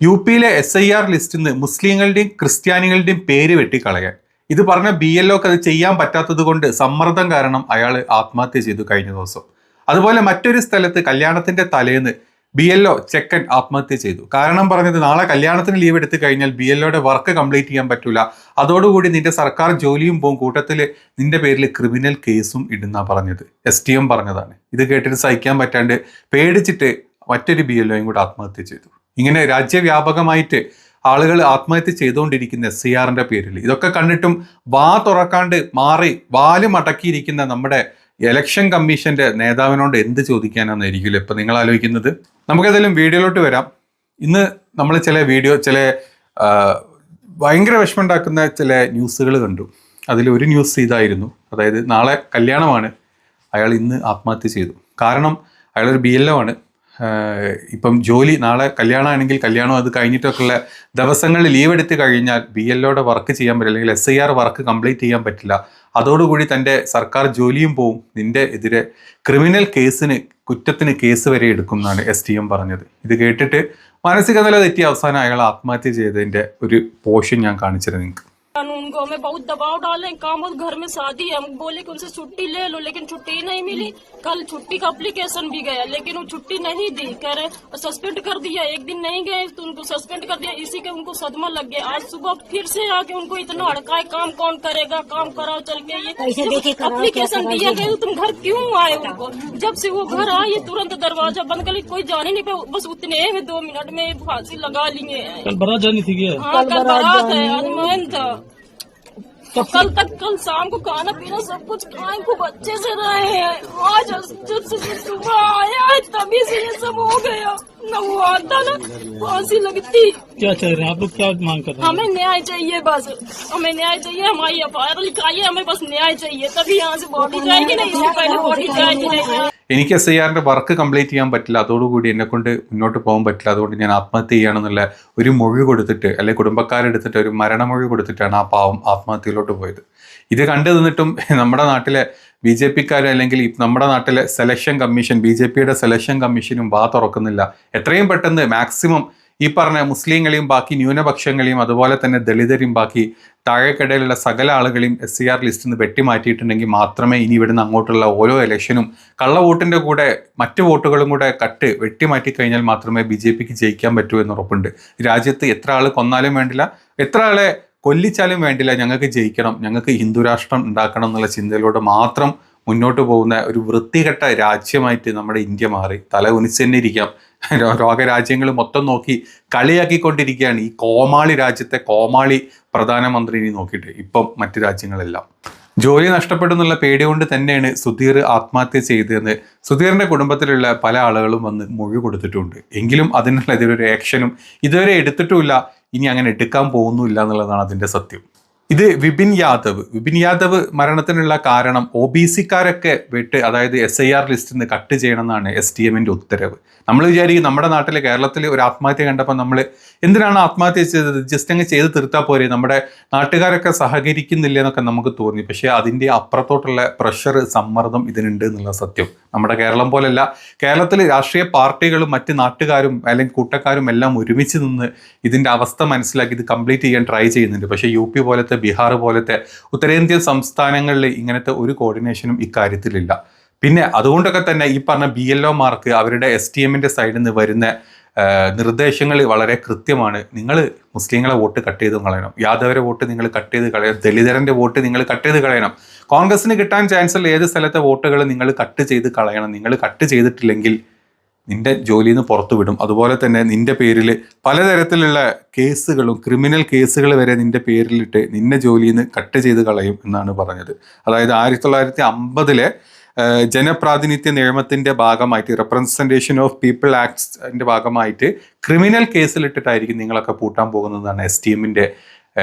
യുപിയിലെ SIR ലിസ്റ്റിൽ നിന്ന് മുസ്ലിങ്ങളുടെയും ക്രിസ്ത്യാനികളുടെയും പേര് വെട്ടിക്കളയാൻ ഇത് പറഞ്ഞ BLOക്ക് അത് ചെയ്യാൻ പറ്റാത്തത് കൊണ്ട് സമ്മർദ്ദം കാരണം അയാൾ ആത്മഹത്യ ചെയ്തു കഴിഞ്ഞ ദിവസം. അതുപോലെ മറ്റൊരു സ്ഥലത്ത് കല്യാണത്തിന്റെ തലേന്ന് BLO ചെക്കൻ ആത്മഹത്യ ചെയ്തു. കാരണം പറഞ്ഞത് നാളെ കല്യാണത്തിന് ലീവ് എടുത്തു കഴിഞ്ഞാൽ BLOയുടെ വർക്ക് കംപ്ലീറ്റ് ചെയ്യാൻ പറ്റൂല, അതോടുകൂടി നിന്റെ സർക്കാർ ജോലിയും പോകും, കൂട്ടത്തിൽ നിന്റെ പേരിൽ ക്രിമിനൽ കേസും ഇടുന്ന പറഞ്ഞത്. STM പറഞ്ഞതാണ്. ഇത് കേട്ടിട്ട് സഹിക്കാൻ പറ്റാണ്ട് പേടിച്ചിട്ട് മറ്റൊരു BLOയും കൂടെ ആത്മഹത്യ ചെയ്തു. ഇങ്ങനെ രാജ്യവ്യാപകമായിട്ട് ആളുകൾ ആത്മഹത്യ ചെയ്തുകൊണ്ടിരിക്കുന്ന SIRന്റെ പേരിൽ ഇതൊക്കെ കണ്ടിട്ടും വാ തുറക്കാണ്ട് മാറി വാല് മടക്കിയിരിക്കുന്ന നമ്മുടെ ഇലക്ഷൻ കമ്മീഷന്റെ നേതാവിനോട് എന്ത് ചോദിക്കാനാണെന്നായിരിക്കുമല്ലോ ഇപ്പൊ നിങ്ങൾ ആലോചിക്കുന്നത്. നമുക്കേതായാലും വീഡിയോയിലോട്ട് വരാം. ഇന്ന് നമ്മൾ ചില ഭയങ്കര വിഷമമുണ്ടാക്കുന്ന ചില ന്യൂസുകൾ കണ്ടു. അതിലൊരു ന്യൂസ് ഇതായിരുന്നു, അതായത് നാളെ കല്യാണമാണ്, അയാൾ ഇന്ന് ആത്മഹത്യ ചെയ്തു. കാരണം അയാളൊരു BLO ആണ്. ഇപ്പം ജോലി നാളെ കല്യാണമാണെങ്കിൽ കല്യാണം അത് കഴിഞ്ഞിട്ടൊക്കെയുള്ള ദിവസങ്ങളിൽ ലീവ് എടുത്ത് കഴിഞ്ഞാൽ BLOയുടെ വർക്ക് ചെയ്യാൻ പറ്റില്ല, അല്ലെങ്കിൽ SIR വർക്ക് കംപ്ലീറ്റ് ചെയ്യാൻ പറ്റില്ല. അതോടുകൂടി തൻ്റെ സർക്കാർ ജോലിയും പോവും, നിന്റെ എതിരെ ക്രിമിനൽ കുറ്റത്തിന് കേസ് വരെ എടുക്കും എന്നാണ് STM പറഞ്ഞത്. ഇത് കേട്ടിട്ട് മാനസിക നില തെറ്റി അവസാനം അയാൾ ആത്മഹത്യ ചെയ്തതിൻ്റെ ഒരു പോർഷൻ ഞാൻ കാണിച്ചിരുന്നു നിങ്ങൾക്ക്. उनको हमें बहुत दबाव डाले, काम और घर में शादी है, हम बोले कि उनसे छुट्टी ले लो, लेकिन छुट्टी नहीं मिली। कल छुट्टी का एप्लीकेशन भी गया, लेकिन वो छुट्टी नहीं दी, कह रहे सस्पेंड कर दिया। एक दिन नहीं गए तो उनको सस्पेंड कर दिया। इसी के उनको सदमा लग गया। आज सुबह फिर से आके उनको इतना हड़काए, काम कौन करेगा, काम कराओ चल के, ये एप्लीकेशन दिया गया तो तुम घर क्यों आए? उनको जब से वो घर आए तुरंत दरवाजा बंद कर, कोई जाने नहीं पाए, बस उतने में 2 मिनट में फांसी लगा लिए। कल बारात जानी थी क्या? हाँ कल बारात है, आज मैन था। तो कल शाम को खाना पीना सब कुछ खाए, खूब अच्छे से रहे हैं। आज जब से सुबह आया है तभी से ये सब हो गया। न वो आता ना फांसी लगती। क्या चाह रहे हैं आप लोग, क्या मांग कर रहे हैं? हमें न्याय चाहिए, बस हमें न्याय चाहिए। हमारी FIR लिखाइए, हमें बस न्याय चाहिए, तभी यहाँ से बॉडी जाएगी, नहीं इससे पहले बॉडी जाएगी नहीं। എനിക്ക് SIRന്റെ വർക്ക് കംപ്ലീറ്റ് ചെയ്യാൻ പറ്റില്ല, അതോടുകൂടി എന്നെ കൊണ്ട് മുന്നോട്ട് പോകാൻ പറ്റില്ല, അതുകൊണ്ട് ഞാൻ ആത്മഹത്യ ചെയ്യണമെന്നുള്ള ഒരു മൊഴി കൊടുത്തിട്ട്, അല്ലെങ്കിൽ കുടുംബക്കാരെടുത്തിട്ട് ഒരു മരണമൊഴി കൊടുത്തിട്ടാണ് ആ പാവം ആത്മഹത്യയിലോട്ട് പോയത്. ഇത് കണ്ടു നിന്നിട്ടും നമ്മുടെ നാട്ടിലെ BJPക്കാർ, അല്ലെങ്കിൽ നമ്മുടെ നാട്ടിലെ സെലക്ഷൻ കമ്മീഷൻ, BJPയുടെ സെലക്ഷൻ കമ്മീഷനും വാ തുറക്കുന്നില്ല. എത്രയും പെട്ടെന്ന് മാക്സിമം ഈ പറഞ്ഞ മുസ്ലിങ്ങളെയും ബാക്കി ന്യൂനപക്ഷങ്ങളെയും അതുപോലെ തന്നെ ദളിതരെയും ബാക്കി താഴേക്കിടയിലുള്ള സകല ആളുകളെയും SIR ലിസ്റ്റിൽ നിന്ന് വെട്ടിമാറ്റിയിട്ടുണ്ടെങ്കിൽ മാത്രമേ ഇനി ഇവിടുന്ന് അങ്ങോട്ടുള്ള ഓരോ ഇലക്ഷനും കള്ളവോട്ടിൻ്റെ കൂടെ മറ്റു വോട്ടുകളും കൂടെ വെട്ടിമാറ്റി കഴിഞ്ഞാൽ മാത്രമേ BJPക്ക് ജയിക്കാൻ പറ്റൂ എന്ന് ഉറപ്പുണ്ട്. രാജ്യത്ത് എത്ര ആൾ കൊന്നാലും വേണ്ടില്ല, എത്ര ആളെ കൊല്ലിച്ചാലും വേണ്ടില്ല, ഞങ്ങൾക്ക് ജയിക്കണം, ഞങ്ങൾക്ക് ഹിന്ദുരാഷ്ട്രം ഉണ്ടാക്കണം എന്നുള്ള ചിന്തയിലൂടെ മാത്രം മുന്നോട്ട് പോകുന്ന ഒരു വൃത്തികെട്ട രാജ്യമായിട്ട് നമ്മുടെ ഇന്ത്യ മാറി. തല ഉനിച്ച് തന്നെ ഇരിക്കാം. ലോകരാജ്യങ്ങൾ മൊത്തം നോക്കി കളിയാക്കിക്കൊണ്ടിരിക്കുകയാണ് ഈ കോമാളി രാജ്യത്തെ കോമാളി പ്രധാനമന്ത്രിനെ നോക്കിയിട്ട് ഇപ്പം മറ്റു രാജ്യങ്ങളെല്ലാം. ജോലി നഷ്ടപ്പെടുന്നുള്ള പേടി കൊണ്ട് തന്നെയാണ് സുധീർ ആത്മഹത്യ ചെയ്തതെന്ന് സുധീറിന്റെ കുടുംബത്തിലുള്ള പല ആളുകളും വന്ന് മൊഴി കൊടുത്തിട്ടുണ്ട്. എങ്കിലും അതിനുള്ള ഇതിലൊരു ആക്ഷനും ഇതുവരെ എടുത്തിട്ടുമില്ല, ഇനി അങ്ങനെ എടുക്കാൻ പോകുന്നുമില്ല എന്നുള്ളതാണ് അതിൻ്റെ സത്യം. ഇത് വിപിൻ യാദവ് മരണത്തിനുള്ള കാരണം OBCക്കാരൊക്കെ വിട്ട്, അതായത് SIR ലിസ്റ്റിൽ നിന്ന് കട്ട് ചെയ്യണമെന്നാണ് STMന്റെ ഉത്തരവ്. നമ്മൾ വിചാരിക്കും നമ്മുടെ നാട്ടിൽ കേരളത്തിൽ ഒരു ആത്മഹത്യ കണ്ടപ്പോൾ നമ്മൾ എന്തിനാണ് ആത്മഹത്യ ചെയ്തത്, ജസ്റ്റ് അങ്ങ് ചെയ്ത് തീർത്താൽ പോരെ, നമ്മുടെ നാട്ടുകാരൊക്കെ സഹകരിക്കുന്നില്ല എന്നൊക്കെ നമുക്ക് തോന്നി. പക്ഷേ അതിൻ്റെ അപ്പുറത്തോട്ടുള്ള പ്രഷർ, സമ്മർദ്ദം ഇതിനുണ്ട് എന്നുള്ള സത്യം. നമ്മുടെ കേരളം പോലെയല്ല, കേരളത്തിൽ രാഷ്ട്രീയ പാർട്ടികളും മറ്റ് നാട്ടുകാരും അല്ലെങ്കിൽ കൂട്ടക്കാരും എല്ലാം ഒരുമിച്ച് നിന്ന് ഇതിൻ്റെ അവസ്ഥ മനസ്സിലാക്കി ഇത് കംപ്ലീറ്റ് ചെയ്യാൻ ട്രൈ ചെയ്യുന്നുണ്ട്. പക്ഷേ UP പോലത്തെ, ബീഹാർ പോലത്തെ ഉത്തരേന്ത്യൻ സംസ്ഥാനങ്ങളിൽ ഇങ്ങനത്തെ ഒരു കോർഡിനേഷനും ഇക്കാര്യത്തിലില്ല. പിന്നെ അതുകൊണ്ടൊക്കെ തന്നെ ഈ പറഞ്ഞ BLOമാർക്ക് അവരുടെ STMന്റെ സൈഡിൽ നിന്ന് വരുന്ന നിർദ്ദേശങ്ങൾ വളരെ കൃത്യമാണ്. നിങ്ങൾ മുസ്ലിങ്ങളെ വോട്ട് കട്ട് ചെയ്ത് കളയണം, യാദവരെ വോട്ട് നിങ്ങൾ കട്ട് ചെയ്ത് കളയണം, ദളിതരൻ്റെ വോട്ട് നിങ്ങൾ കട്ട് ചെയ്ത് കളയണം, കോൺഗ്രസിന് കിട്ടാൻ ചാൻസുള്ള ഏത് സ്ഥലത്തെ വോട്ടുകൾ നിങ്ങൾ കട്ട് ചെയ്ത് കളയണം. നിങ്ങൾ കട്ട് ചെയ്തിട്ടില്ലെങ്കിൽ നിന്റെ ജോലിയിൽ നിന്ന് പുറത്തു വിടും. അതുപോലെ തന്നെ നിന്റെ പേരിൽ പലതരത്തിലുള്ള കേസുകളും ക്രിമിനൽ കേസുകൾ വരെ നിന്റെ പേരിലിട്ട് നിന്നെ ജോലിയിൽ നിന്ന് കട്ട് ചെയ്ത് കളയും എന്നാണ് പറഞ്ഞത്. അതായത് 1950 ജനപ്രാതിനിധ്യ നിയമത്തിന്റെ ഭാഗമായിട്ട്, റെപ്രസെൻറ്റേഷൻ ഓഫ് പീപ്പിൾ ആക്ട്സിന്റെ ഭാഗമായിട്ട് ക്രിമിനൽ കേസിലിട്ടിട്ടായിരിക്കും നിങ്ങളൊക്കെ പൂട്ടാൻ പോകുന്നതാണ് STMന്റെ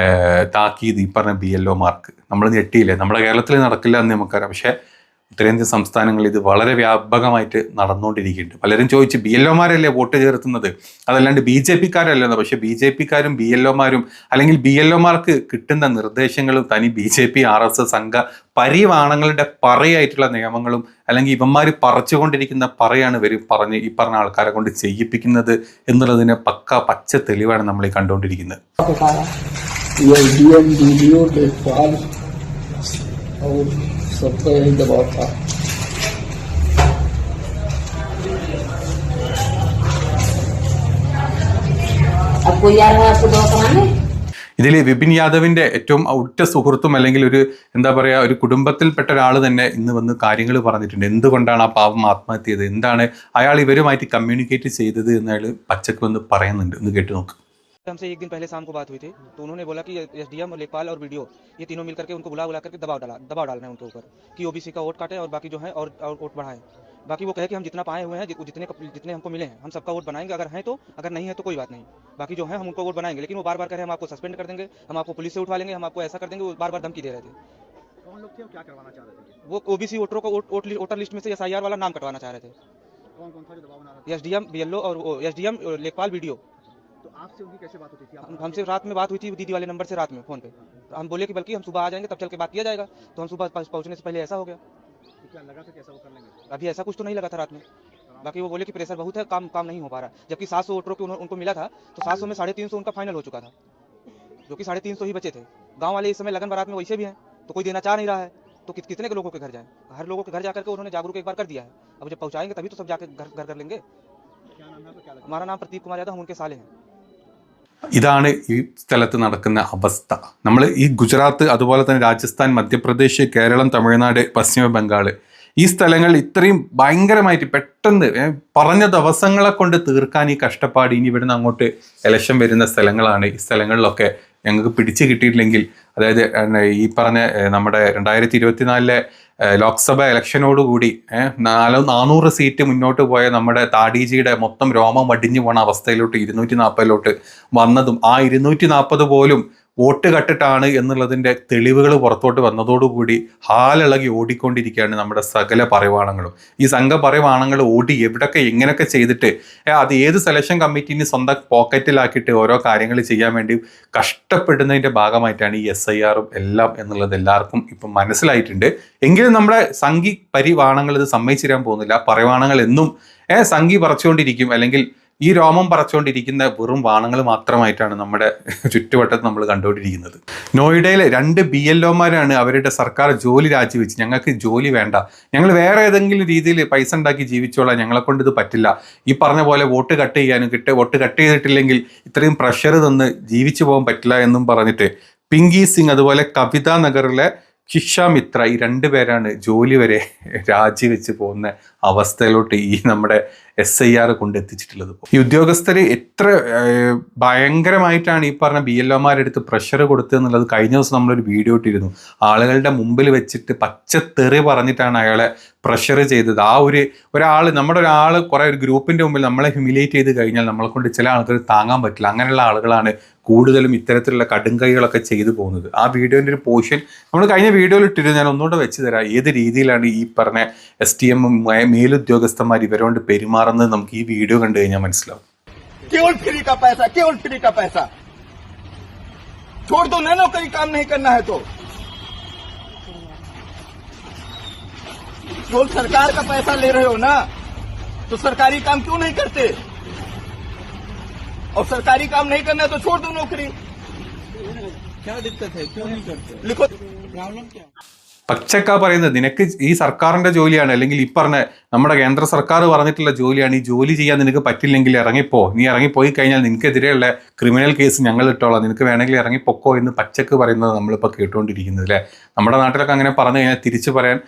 താക്കീത്. ഈ പറഞ്ഞ BLOമാർക്ക് നമ്മൾ ഞെട്ടിയില്ലേ? നമ്മുടെ കേരളത്തിൽ നടക്കില്ല എന്ന് നമുക്കറിയാം, പക്ഷെ ഉത്തരേന്ത്യൻ സംസ്ഥാനങ്ങളിൽ ഇത് വളരെ വ്യാപകമായിട്ട് നടന്നുകൊണ്ടിരിക്കുന്നുണ്ട്. പലരും ചോദിച്ചു BLOമാരല്ലേ വോട്ട് ചേർത്തുന്നത്, അതല്ലാണ്ട് BJPക്കാരല്ലെന്ന്. പക്ഷേ BJPക്കാരും BLOമാരും അല്ലെങ്കിൽ BLOമാർക്ക് കിട്ടുന്ന നിർദ്ദേശങ്ങളും തനി BJP RSS സംഘ പരിവാണങ്ങളുടെ പറയായിട്ടുള്ള നിയമങ്ങളും അല്ലെങ്കിൽ ഇവന്മാർ പറിച്ചുകൊണ്ടിരിക്കുന്ന പറയാണ് ഇവർ പറഞ്ഞ് ഈ പറഞ്ഞ ആൾക്കാരെ കൊണ്ട് ചെയ്യിപ്പിക്കുന്നത് എന്നുള്ളതിന് പച്ച തെളിവാണ് നമ്മൾ ഈ കണ്ടുകൊണ്ടിരിക്കുന്നത്. सबका यही दबाव था। अब कोई आ रहा है आपको दवा कराने? ഇതിൽ വിപിൻ യാദവിന്റെ ഏറ്റവും ഉറ്റ സുഹൃത്തും അല്ലെങ്കിൽ ഒരു എന്താ പറയുക ഒരു കുടുംബത്തിൽപ്പെട്ട ഒരാൾ തന്നെ ഇന്ന് വന്ന് കാര്യങ്ങൾ പറഞ്ഞിട്ടുണ്ട്. എന്തുകൊണ്ടാണ് ആ പാവം ആത്മഹത്യ ചെയ്തത്, എന്താണ് അയാൾ ഇവരുമായിട്ട് കമ്മ്യൂണിക്കേറ്റ് ചെയ്തത് എന്ന് അയാൾ പച്ചക്ക് വന്ന് പറയുന്നുണ്ട്. ഒന്ന് കേട്ട് നോക്ക്. हमसे एक दिन पहले शाम को बात हुई थी, तो उन्होंने बोला कि SDM, लेखपाल और वीडियो ये तीनों मिलकर के उनको बुला करके दबाव डालना है उनके ऊपर कि OBC का वोट काटे और बाकी जो है और वोट बढ़ाएं। बाकी वो कहे कि हम जितना पाए हुए हैं, जितने हमको मिले हैं हम सबका वोट बनाएंगे, अगर हैं तो, अगर नहीं है तो कोई बात नहीं, बाकी जो है हम उनको वोट बनाएंगे। लेकिन वो बार बार कह रहे हम आपको सस्पेंड कर देंगे, हम आपको पुलिस से उठवा लेंगे, हम आपको ऐसा कर देंगे, वो बार बार धमकी दे रहे थे। कौन लोग थे और क्या करवाना चाह रहे थे? वो OBC वोटरों को वोटर लिस्ट में से SIR वाला नाम कटवाना चाह रहे थे। कौन कौन था जो दबाव बना रहा था? SDM, BLO और SDM, लेखपाल, वीडियो। तो आपसे उनकी कैसे बात होती थी? हमसे रात में बात हुई थी दीदी वाले नंबर से, रात में फोन पे। हम बोले कि बल्कि हम सुबह आ जाएंगे तब चल के बात किया जाएगा, तो हम सुबह पहुंचने से पहले ऐसा हो गया। तो क्या लगा था कैसा वो कर लेंगे? अभी ऐसा कुछ तो नहीं लगा था रात में। बाकी वो बोले कि प्रेशर बहुत है, काम नहीं हो पा रहा, जबकि 700 वोटरों को उनको मिला था, तो 700 में 350 उनका फाइनल हो चुका था, जो कि 350 ही बचे थे। गांव वाले इस समय लगन बारात में वैसे भी हैं, तो कोई देना चाह नहीं रहा है, तो कितने के लोगों के घर जाएं? हर लोगों के घर जाकर के उन्होंने जागरूक एक बार कर दिया है। अब जब पहुंचाएंगे तभी तो सब जाकर घर कर लेंगे। क्या नाम है आपका? क्या लगता हमारा नाम प्रदीप कुमार यादव, हम उनके साले हैं। ഇതാണ് ഈ സ്ഥലത്ത് നടക്കുന്ന അവസ്ഥ. നമ്മൾ ഈ ഗുജറാത്ത്, അതുപോലെ തന്നെ രാജസ്ഥാൻ, മധ്യപ്രദേശ്, കേരളം, തമിഴ്നാട്, പശ്ചിമ ബംഗാൾ, ഈ സ്ഥലങ്ങൾ ഇത്രയും ഭയങ്കരമായിട്ട് പെട്ടെന്ന് പറഞ്ഞ ദിവസങ്ങളെ കൊണ്ട് തീർക്കാൻ ഈ കഷ്ടപ്പാട് ഇനി ഇവിടുന്ന് അങ്ങോട്ട് ഇലക്ഷൻ വരുന്ന സ്ഥലങ്ങളാണ്. ഈ സ്ഥലങ്ങളിലൊക്കെ ഞങ്ങൾക്ക് പിടിച്ചു കിട്ടിയിട്ടില്ലെങ്കിൽ, അതായത് ഈ പറഞ്ഞ നമ്മുടെ 2024 ലോക്സഭ ഇലക്ഷനോടുകൂടി 400 സീറ്റ് മുന്നോട്ട് പോയ നമ്മുടെ താടിജിയുടെ മൊത്തം രോമം വടിഞ്ഞു പോണ അവസ്ഥയിലോട്ട് 240 വന്നതും ആ 240 പോലും വോട്ട് കട്ടിട്ടാണ് എന്നുള്ളതിൻ്റെ തെളിവുകൾ പുറത്തോട്ട് വന്നതോടുകൂടി ഹാലിളകി ഓടിക്കൊണ്ടിരിക്കുകയാണ് നമ്മുടെ സകല പരിവാണങ്ങളും. ഈ സംഘ പരിവാണങ്ങൾ ഓടി എവിടൊക്കെ എങ്ങനെയൊക്കെ ചെയ്തിട്ട് അത് ഏത് സെലക്ഷൻ കമ്മിറ്റീന് സ്വന്തം പോക്കറ്റിലാക്കിയിട്ട് ഓരോ കാര്യങ്ങൾ ചെയ്യാൻ വേണ്ടി കഷ്ടപ്പെടുന്നതിൻ്റെ ഭാഗമായിട്ടാണ് ഈ SIRഉം എല്ലാം എന്നുള്ളത് എല്ലാവർക്കും ഇപ്പം മനസ്സിലായിട്ടുണ്ട്. എങ്കിലും നമ്മുടെ സംഘി പരിവാണങ്ങൾ ഇത് സമ്മതിച്ചിരാൻ പോകുന്നില്ല. പരിവാണങ്ങൾ എന്നും സംഘി പറിച്ചുകൊണ്ടിരിക്കും, അല്ലെങ്കിൽ ഈ രോമം പറിച്ചുകൊണ്ടിരിക്കുന്ന വെറും വാണങ്ങൾ മാത്രമായിട്ടാണ് നമ്മുടെ ചുറ്റുവട്ടത്ത് നമ്മൾ കണ്ടുകൊണ്ടിരിക്കുന്നത്. നോയിഡയിൽ 2 BLOമാരാണ് അവരുടെ സർക്കാർ ജോലി രാജിവെച്ച്, ഞങ്ങൾക്ക് ജോലി വേണ്ട, ഞങ്ങൾ വേറെ ഏതെങ്കിലും രീതിയിൽ പൈസ ഉണ്ടാക്കി ജീവിച്ചോളാം, ഞങ്ങളെ കൊണ്ട് ഇത് പറ്റില്ല, ഈ പറഞ്ഞ പോലെ വോട്ട് കട്ട് ചെയ്യാനും വോട്ട് കട്ട് ചെയ്തിട്ടില്ലെങ്കിൽ ഇത്രയും പ്രഷർ തന്ന് ജീവിച്ചു പോകാൻ പറ്റില്ല എന്നും പറഞ്ഞിട്ട് പിങ്കി സിംഗ്, അതുപോലെ കവിത നഗറിലെ ശിക്ഷ മിത്ര, ഈ 2 പേരാണ് ജോലി വരെ രാജിവെച്ച് പോകുന്ന അവസ്ഥയിലോട്ട് ഈ നമ്മുടെ SIR കൊണ്ടെത്തിച്ചിട്ടുള്ളത്. ഈ ഉദ്യോഗസ്ഥർ എത്ര ഭയങ്കരമായിട്ടാണ് ഈ പറഞ്ഞ BLOമാരെടുത്ത് പ്രഷർ കൊടുത്തതെന്നുള്ളത് കഴിഞ്ഞ ദിവസം നമ്മളൊരു വീഡിയോ ഇട്ടിരുന്നു. ആളുകളുടെ മുമ്പിൽ വെച്ചിട്ട് പച്ചത്തെറി പറഞ്ഞിട്ടാണ് അയാളെ പ്രഷർ ചെയ്തത്. ആ ഒരാൾ നമ്മുടെ ഒരാൾ കുറേ ഒരു ഗ്രൂപ്പിൻ്റെ മുമ്പിൽ നമ്മളെ ഹ്യൂമിലേറ്റ് ചെയ്ത് കഴിഞ്ഞാൽ നമ്മളെ കൊണ്ട് ചില ആൾക്കാർ താങ്ങാൻ പറ്റില്ല. അങ്ങനെയുള്ള ആളുകളാണ് കൂടുതലും ഇത്തരത്തിലുള്ള കടുംകൈകളൊക്കെ ചെയ്തു പോകുന്നത്. ആ വീഡിയോൻ്റെ ഒരു പോർഷൻ നമ്മൾ കഴിഞ്ഞ വീഡിയോയിൽ ഇട്ടിരുന്നു, ഞാൻ ഒന്നുകൂടെ വെച്ച് തരാം. ഏത് രീതിയിലാണ് ഈ പറഞ്ഞ STM മേലുദ്യോഗസ്ഥന്മാർ ഇവരോട് പെരുമാറുന്നത് നമുക്ക് ഈ വീഡിയോ കണ്ടു കഴിഞ്ഞാൽ മനസ്സിലാവും. केवल फ्री का पैसा छोड़ दो ना, नौकरी काम नहीं करना है तो जो सरकार का पैसा ले रहे हो ना, तो सरकारी काम क्यों नहीं करते? और सरकारी काम नहीं करना है तो छोड़ दो नौकरी। क्या दिक्कत है? क्यों नहीं करते? लिखो प्रॉब्लम क्या? പച്ചക്ക പറയുന്നത് നിനക്ക് ഈ സർക്കാരിൻ്റെ ജോലിയാണ്, അല്ലെങ്കിൽ ഈ പറഞ്ഞ നമ്മുടെ കേന്ദ്ര സർക്കാർ പറഞ്ഞിട്ടുള്ള ജോലിയാണ്, ഈ ജോലി ചെയ്യാൻ നിനക്ക് പറ്റില്ലെങ്കിൽ ഇറങ്ങിപ്പോ, നീ ഇറങ്ങിപ്പോയി കഴിഞ്ഞാൽ നിനക്കെതിരെയുള്ള ക്രിമിനൽ കേസ് ഞങ്ങൾ ഇട്ടോളാം, നിനക്ക് വേണമെങ്കിൽ ഇറങ്ങിപ്പൊക്കോ എന്ന് പച്ചക്ക് പറയുന്നത് നമ്മളിപ്പോൾ കേട്ടുകൊണ്ടിരിക്കുന്നത് അല്ലേ. നമ്മുടെ നാട്ടിലൊക്കെ അങ്ങനെ പറഞ്ഞു കഴിഞ്ഞാൽ തിരിച്ചു പറയാൻ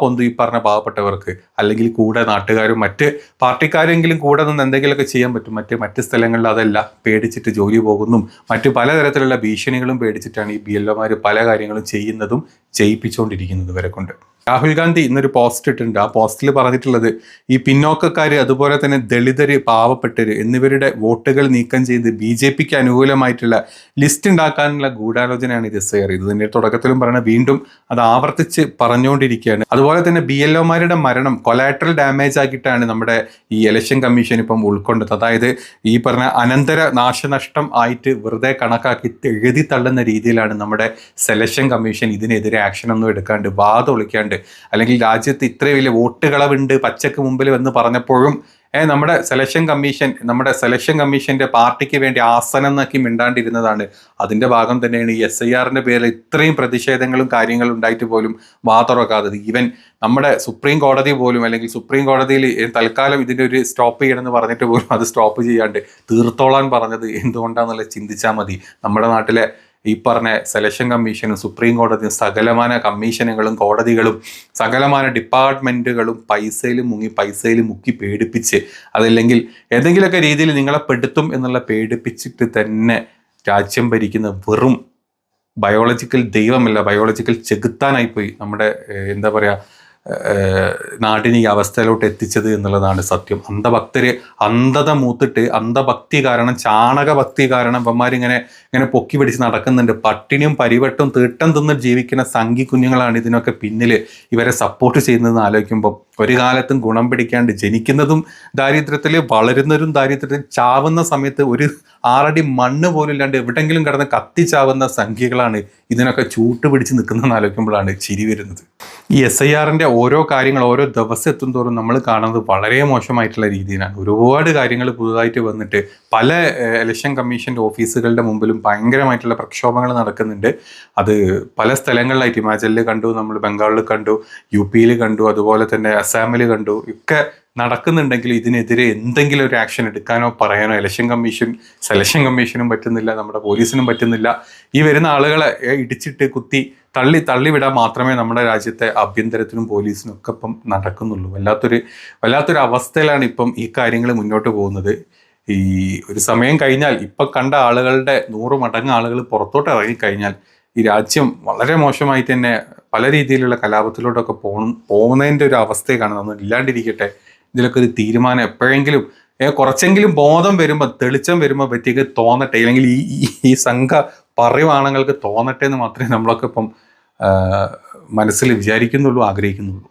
പൊന്തു ഈ പറഞ്ഞ പാവപ്പെട്ടവർക്ക്, അല്ലെങ്കിൽ കൂടെ നാട്ടുകാരും മറ്റ് പാർട്ടിക്കാരെങ്കിലും കൂടെ നിന്ന് എന്തെങ്കിലുമൊക്കെ ചെയ്യാൻ പറ്റും. മറ്റ് സ്ഥലങ്ങളിൽ അതല്ല, പേടിച്ചിട്ട് ജോലി പോകുന്നു, മറ്റു പലതരത്തിലുള്ള ഭീഷണികളും പേടിച്ചിട്ടാണ് ഈ BLOമാർ പല കാര്യങ്ങളും ചെയ്യുന്നതും ചെയ്യിപ്പിച്ചുകൊണ്ടിരിക്കുന്നത് ഇവരെ കൊണ്ട്. രാഹുൽ ഗാന്ധി ഇന്നൊരു പോസ്റ്റ് ഇട്ടിട്ടുണ്ട്. ആ പോസ്റ്റിൽ പറഞ്ഞിട്ടുള്ളത് ഈ പിന്നോക്കക്കാർ അതുപോലെ തന്നെ ദളിതര്, പാവപ്പെട്ടവര് എന്നിവരുടെ വോട്ടുകൾ നീക്കം ചെയ്ത് BJPക്ക് അനുകൂലമായിട്ടുള്ള ലിസ്റ്റ് ഉണ്ടാക്കാനുള്ള ഗൂഢാലോചനയാണ് ഇത് SIR. ഇത് തന്നെ തുടക്കത്തിലും പറഞ്ഞ വീണ്ടും അത് ആവർത്തിച്ച് പറഞ്ഞുകൊണ്ടിരിക്കുകയാണ്. അതുപോലെ തന്നെ BLOമാരുടെ മരണം കൊലാട്രൽ ഡാമേജ് ആക്കിയിട്ടാണ് നമ്മുടെ ഈ ഇലക്ഷൻ കമ്മീഷൻ ഇപ്പം ഉൾക്കൊണ്ടത്. അതായത് ഈ പറഞ്ഞ അനന്തര നാശനഷ്ടം ആയിട്ട് വെറുതെ കണക്കാക്കി എഴുതി തള്ളുന്ന രീതിയിലാണ് നമ്മുടെ സെലക്ഷൻ കമ്മീഷൻ ഇതിനെതിരെ ആക്ഷൻ ഒന്നും എടുക്കാണ്ട് വാതൊളിക്കാണ്ട്, അല്ലെങ്കിൽ രാജ്യത്ത് ഇത്രയും വലിയ വോട്ടുകളവുണ്ട് പച്ചക്ക് മുമ്പിൽ എന്ന് പറഞ്ഞപ്പോഴും നമ്മുടെ സെലക്ഷൻ കമ്മീഷന്റെ പാർട്ടിക്ക് വേണ്ടി ആസനം എന്നൊക്കെ മിണ്ടാണ്ടിരുന്നതാണ്. അതിന്റെ ഭാഗം തന്നെയാണ് ഈ SIRന്റെ പേരിൽ ഇത്രയും പ്രതിഷേധങ്ങളും കാര്യങ്ങളും ഉണ്ടായിട്ട് പോലും തുറക്കാത്തത്. ഈവൻ നമ്മുടെ സുപ്രീം കോടതി പോലും, അല്ലെങ്കിൽ സുപ്രീം കോടതിയിൽ തൽക്കാലം ഇതിന്റെ ഒരു സ്റ്റോപ്പ് ചെയ്യണമെന്ന് പറഞ്ഞിട്ട് പോലും അത് സ്റ്റോപ്പ് ചെയ്യാണ്ട് തീർത്തോളാൻ പറഞ്ഞത് എന്തുകൊണ്ടാണെന്നുള്ളത് ചിന്തിച്ചാൽ മതി. നമ്മുടെ നാട്ടിലെ ഈ പറഞ്ഞ സെലക്ഷൻ കമ്മീഷനും സുപ്രീം കോടതിയും സകലമാന കമ്മീഷനുകളും കോടതികളും സകലമാന ഡിപ്പാർട്ട്മെന്റുകളും പൈസയിൽ മുക്കി പേടിപ്പിച്ച്, അതല്ലെങ്കിൽ ഏതെങ്കിലുമൊക്കെ രീതിയിൽ നിങ്ങളെ പെടുത്തും എന്നുള്ള പേടിപ്പിച്ചിട്ട് തന്നെ രാജ്യം ഭരിക്കുന്ന വെറും ബയോളജിക്കൽ ദൈവമല്ല, ബയോളജിക്കൽ ചെകുത്താനായിപ്പോയി നമ്മുടെ എന്താ പറയുക നാടിനെ ഈ അവസ്ഥയിലോട്ട് എത്തിച്ചത് എന്നുള്ളതാണ് സത്യം. അന്ധഭക്തര് അന്ധത മൂത്തിട്ട് അന്ധഭക്തി കാരണം, ചാണകഭക്തി കാരണം ഇവന്മാരിങ്ങനെ പൊക്കി പിടിച്ച് നടക്കുന്നുണ്ട്. പട്ടിണിയും പരിവട്ടവും തീട്ടം തിന്ന് ജീവിക്കുന്ന സംഘി കുഞ്ഞുങ്ങളാണ് ഇതിനൊക്കെ പിന്നിൽ ഇവരെ സപ്പോർട്ട് ചെയ്യുന്നതെന്ന് ആലോചിക്കുമ്പോൾ ഒരു കാലത്തും ഗുണം പിടിക്കാണ്ട് ജനിക്കുന്നതും ദാരിദ്ര്യത്തിൽ, വളരുന്നവരും ദാരിദ്ര്യത്തിൽ, ചാവുന്ന സമയത്ത് ഒരു 6 അടി മണ്ണ് പോലും ഇല്ലാണ്ട് എവിടെങ്കിലും കിടന്ന് കത്തിച്ചാവുന്ന സംഖ്യകളാണ് ഇതിനൊക്കെ ചൂട്ട് പിടിച്ച് നിൽക്കുന്നതെന്ന് ആലോചിക്കുമ്പോഴാണ് ചിരി വരുന്നത്. ഈ SIRന്റെ ഓരോ കാര്യങ്ങൾ ഓരോ ദിവസം എത്തും തോറും നമ്മൾ കാണുന്നത് വളരെ മോശമായിട്ടുള്ള രീതിയിലാണ്. ഒരുപാട് കാര്യങ്ങൾ പുതുതായിട്ട് വന്നിട്ട് പല ഇലക്ഷൻ കമ്മീഷൻ്റെ ഓഫീസുകളുടെ മുമ്പിലും ഭയങ്കരമായിട്ടുള്ള പ്രക്ഷോഭങ്ങൾ നടക്കുന്നുണ്ട്. അത് പല സ്ഥലങ്ങളിലായിട്ട് ഹിമാചലിൽ കണ്ടു, നമ്മൾ ബംഗാളിൽ കണ്ടു, UP കണ്ടു, അതുപോലെ തന്നെ അസാമിൽ കണ്ടു, ഒക്കെ നടക്കുന്നുണ്ടെങ്കിൽ ഇതിനെതിരെ എന്തെങ്കിലും ഒരു ആക്ഷൻ എടുക്കാനോ പറയാനോ സെലക്ഷൻ കമ്മീഷനും പറ്റുന്നില്ല, നമ്മുടെ പോലീസിനും പറ്റുന്നില്ല. ഈ വരുന്ന ആളുകളെ ഇടിച്ചിട്ട് കുത്തി തള്ളിവിടാൻ മാത്രമേ നമ്മുടെ രാജ്യത്തെ ആഭ്യന്തരത്തിനും പോലീസിനും ഒക്കെ ഇപ്പം നടക്കുന്നുള്ളൂ. വല്ലാത്തൊരു അവസ്ഥയിലാണ് ഇപ്പം ഈ കാര്യങ്ങൾ മുന്നോട്ട് പോകുന്നത്. ഈ ഒരു സമയം കഴിഞ്ഞാൽ ഇപ്പം കണ്ട ആളുകളുടെ 100 മടങ്ങ് ആളുകൾ പുറത്തോട്ട് ഇറങ്ങിക്കഴിഞ്ഞാൽ ഈ രാജ്യം വളരെ മോശമായിട്ട് തന്നെ പല രീതിയിലുള്ള കലാപത്തിലോട്ടൊക്കെ പോകുന്നതിൻ്റെ ഒരു അവസ്ഥയെ കാണുന്നത്. ഇല്ലാണ്ടിരിക്കട്ടെ, ഇതിലൊക്കെ ഒരു തീരുമാനം എപ്പോഴെങ്കിലും കുറച്ചെങ്കിലും ബോധം വരുമ്പോൾ, തെളിച്ചം വരുമ്പോൾ പറ്റിയൊക്കെ തോന്നട്ടെ, അല്ലെങ്കിൽ ഈ സംഘ പറയുവാണങ്ങൾക്ക് തോന്നട്ടെ എന്ന് മാത്രമേ നമ്മളൊക്കെ ഇപ്പം മനസ്സിൽ വിചാരിക്കുന്നുള്ളൂ, ആഗ്രഹിക്കുന്നുള്ളൂ.